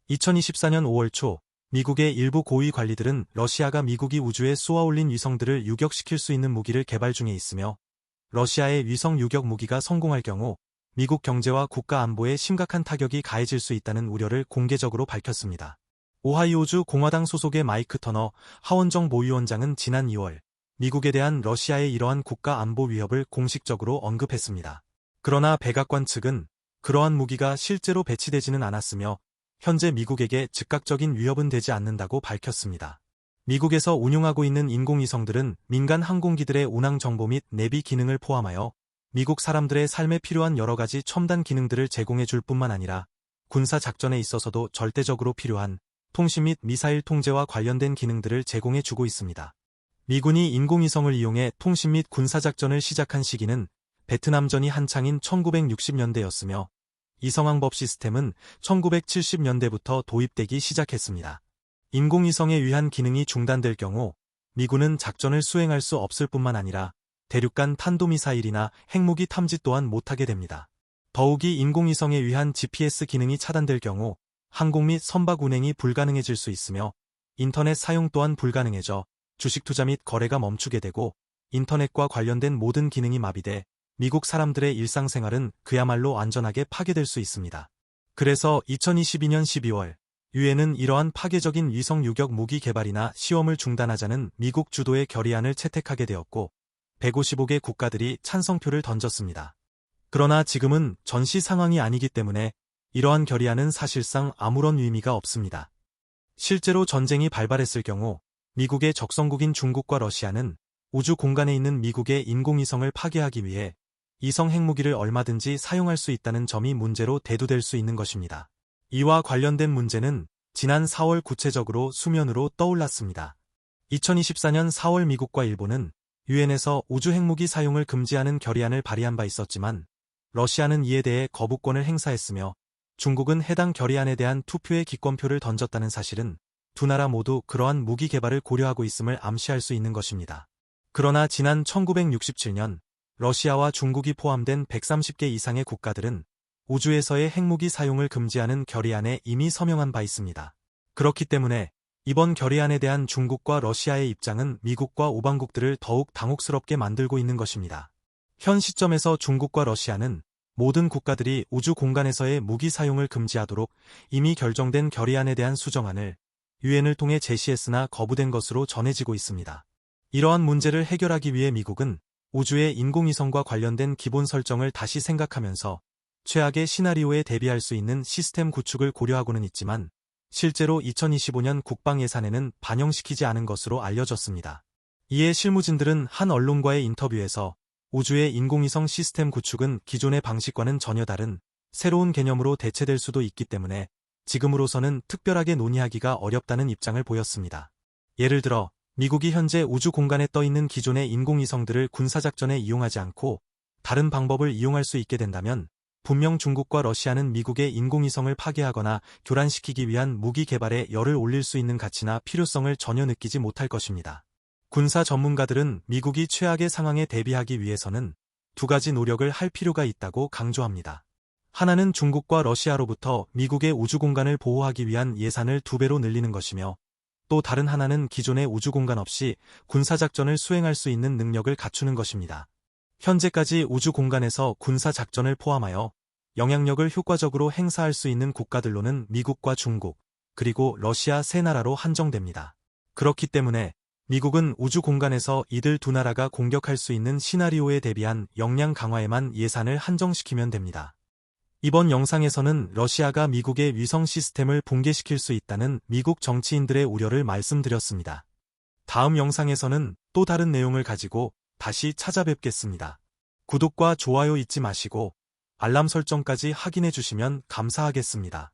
2024년 5월 초 미국의 일부 고위 관리들은 러시아가 미국이 우주에 쏘아올린 위성들을 유격시킬 수 있는 무기를 개발 중에 있으며 러시아의 위성 유격 무기가 성공할 경우 미국 경제와 국가 안보에 심각한 타격이 가해질 수 있다는 우려를 공개적으로 밝혔습니다. 오하이오주 공화당 소속의 마이크 터너 하원정 모위원장은 지난 2월 미국에 대한 러시아의 이러한 국가 안보 위협을 공식적으로 언급했습니다. 그러나 백악관 측은 그러한 무기가 실제로 배치되지는 않았으며 현재 미국에게 즉각적인 위협은 되지 않는다고 밝혔습니다. 미국에서 운용하고 있는 인공위성들은 민간 항공기들의 운항 정보 및 내비 기능을 포함하여 미국 사람들의 삶에 필요한 여러 가지 첨단 기능들을 제공해 줄 뿐만 아니라 군사 작전에 있어서도 절대적으로 필요한 통신 및 미사일 통제와 관련된 기능들을 제공해 주고 있습니다. 미군이 인공위성을 이용해 통신 및 군사 작전을 시작한 시기는 베트남전이 한창인 1960년대였으며 이성항법 시스템은 1970년대부터 도입되기 시작했습니다. 인공위성에 의한 기능이 중단될 경우 미군은 작전을 수행할 수 없을 뿐만 아니라 대륙간 탄도미사일이나 핵무기 탐지 또한 못하게 됩니다. 더욱이 인공위성에 의한 GPS 기능이 차단될 경우 항공 및 선박 운행이 불가능해질 수 있으며 인터넷 사용 또한 불가능해져 주식 투자 및 거래가 멈추게 되고 인터넷과 관련된 모든 기능이 마비돼 미국 사람들의 일상생활은 그야말로 완전하게 파괴될 수 있습니다. 그래서 2022년 12월 유엔은 이러한 파괴적인 위성 유격 무기 개발이나 시험을 중단하자는 미국 주도의 결의안을 채택하게 되었고 155개 국가들이 찬성표를 던졌습니다. 그러나 지금은 전시 상황이 아니기 때문에 이러한 결의안은 사실상 아무런 의미가 없습니다. 실제로 전쟁이 발발했을 경우 미국의 적성국인 중국과 러시아는 우주 공간에 있는 미국의 인공위성을 파괴하기 위해 이성 핵무기를 얼마든지 사용할 수 있다는 점이 문제로 대두될 수 있는 것입니다. 이와 관련된 문제는 지난 4월 구체적으로 수면으로 떠올랐습니다. 2024년 4월 미국과 일본은 유엔에서 우주 핵무기 사용을 금지하는 결의안을 발의한 바 있었지만 러시아는 이에 대해 거부권을 행사했으며 중국은 해당 결의안에 대한 투표의 기권표를 던졌다는 사실은 두 나라 모두 그러한 무기 개발을 고려하고 있음을 암시할 수 있는 것입니다. 그러나 지난 1967년 러시아와 중국이 포함된 130개 이상의 국가들은 우주에서의 핵무기 사용을 금지하는 결의안에 이미 서명한 바 있습니다. 그렇기 때문에 이번 결의안에 대한 중국과 러시아의 입장은 미국과 오방국들을 더욱 당혹스럽게 만들고 있는 것입니다. 현 시점에서 중국과 러시아는 모든 국가들이 우주 공간에서의 무기 사용을 금지하도록 이미 결정된 결의안에 대한 수정안을 유엔을 통해 제시했으나 거부된 것으로 전해지고 있습니다. 이러한 문제를 해결하기 위해 미국은 우주의 인공위성과 관련된 기본 설정을 다시 생각하면서 최악의 시나리오에 대비할 수 있는 시스템 구축을 고려하고는 있지만 실제로 2025년 국방 예산에는 반영시키지 않은 것으로 알려졌습니다. 이에 실무진들은 한 언론과의 인터뷰에서 우주의 인공위성 시스템 구축은 기존의 방식과는 전혀 다른 새로운 개념으로 대체될 수도 있기 때문에 지금으로서는 특별하게 논의하기가 어렵다는 입장을 보였습니다. 예를 들어 미국이 현재 우주 공간에 떠있는 기존의 인공위성들을 군사작전에 이용하지 않고 다른 방법을 이용할 수 있게 된다면 분명 중국과 러시아는 미국의 인공위성을 파괴하거나 교란시키기 위한 무기 개발에 열을 올릴 수 있는 가치나 필요성을 전혀 느끼지 못할 것입니다. 군사 전문가들은 미국이 최악의 상황에 대비하기 위해서는 두 가지 노력을 할 필요가 있다고 강조합니다. 하나는 중국과 러시아로부터 미국의 우주 공간을 보호하기 위한 예산을 2배로 늘리는 것이며 또 다른 하나는 기존의 우주 공간 없이 군사작전을 수행할 수 있는 능력을 갖추는 것입니다. 현재까지 우주 공간에서 군사작전을 포함하여 영향력을 효과적으로 행사할 수 있는 국가들로는 미국과 중국, 그리고 러시아 세 나라로 한정됩니다. 그렇기 때문에 미국은 우주 공간에서 이들 두 나라가 공격할 수 있는 시나리오에 대비한 역량 강화에만 예산을 한정시키면 됩니다. 이번 영상에서는 러시아가 미국의 위성 시스템을 붕괴시킬 수 있다는 미국 정치인들의 우려를 말씀드렸습니다. 다음 영상에서는 또 다른 내용을 가지고 다시 찾아뵙겠습니다. 구독과 좋아요 잊지 마시고 알람 설정까지 확인해 주시면 감사하겠습니다.